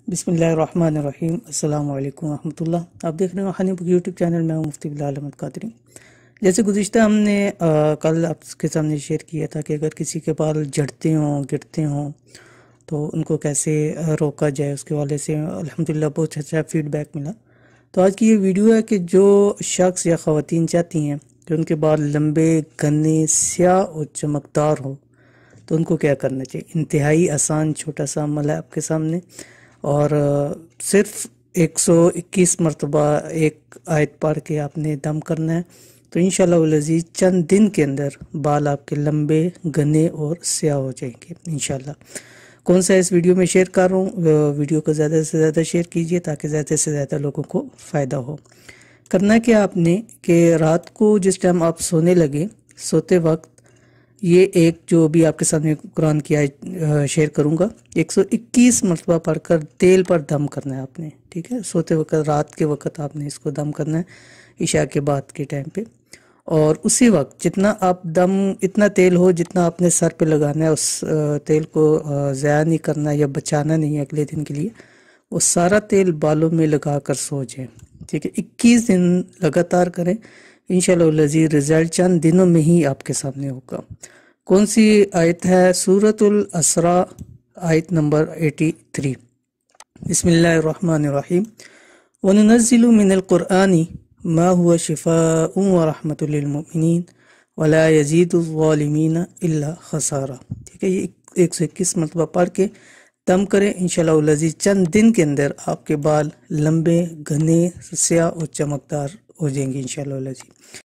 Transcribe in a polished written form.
بسم اللہ الرحمن الرحیم۔ السلام علیکم ورحمۃ اللہ۔ آپ دیکھ رہے ہیں ہنی بک یوٹیوب چینل میں ہوں مفتی بلال احمد قادری۔ جیسے گزشتہ ہم نے کل آپ کے سامنے شیئر کیا تھا کہ اگر کسی کے بال جھڑتے ہوں گرتے ہوں تو ان کو کیسے روکا جائے، اس کے والے سے الحمدللہ بہت اچھا فیڈ بیک ملا۔ تو آج کی یہ ویڈیو ہے کہ جو شخص یا خواتین چاہتی ہیں کہ ان کے بال لمبے گھنے سیاہ اور چمکدار ہو تو ان کو کیا کرنا چاہیے۔ انتہائی آسان چھوٹا سا عمل ہے آپ کے سامنے، اور صرف 121 مرتبہ ایک آیت پڑھ کے آپ نے دم کرنا ہے تو انشاءاللہ العزیز چند دن کے اندر بال آپ کے لمبے گھنے اور سیاہ ہو جائیں گے انشاءاللہ۔ کون سا اس ویڈیو میں شیئر کر رہا ہوں، ویڈیو کو زیادہ سے زیادہ شیئر کیجئے تاکہ زیادہ سے زیادہ لوگوں کو فائدہ ہو۔ کرنا کیا آپ نے کہ رات کو جس ٹائم آپ سونے لگے، سوتے وقت یہ ایک جو بھی آپ کے سامنے قرآن کی آیت شیئر کروں گا 121 مرتبہ پڑھ کر تیل پر دم کرنا ہے آپ نے، ٹھیک ہے۔ سوتے وقت رات کے وقت آپ نے اس کو دم کرنا ہے عشاء کے بعد کے ٹائم پہ، اور اسی وقت جتنا آپ دم اتنا تیل ہو جتنا آپ نے سر پہ لگانا ہے، اس تیل کو ضائع نہیں کرنا یا بچانا نہیں ہے اگلے دن کے لیے، وہ سارا تیل بالوں میں لگا کر سو جائیں، ٹھیک ہے۔ 21 دن لگاتار کریں، انشاءاللہ العزیز رزلٹ چند دنوں میں ہی آپ کے سامنے ہوگا۔ کون سی آیت ہے؟ سورۃ الاسراء آیت نمبر 83۔ بسم اللہ الرحمن الرحیم۔ وَنُنَزِّلُ مِنَ الْقُرْآنِ مَا هُوَ شِفَاءٌ وَرَحْمَةٌ لِّلْمُؤْمِنِينَ وَلَا يَزِيدُ الظَّالِمِينَ إِلَّا خَسَارًا، ٹھیک ہے۔ یہ 121 مرتبہ پڑھ کے دم کریں، انشاءاللہ العزیز چند دن کے اندر آپ کے بال لمبے گھنے سیاہ اور چمکدار ہو جائیں گے انشاءاللہ العزیز۔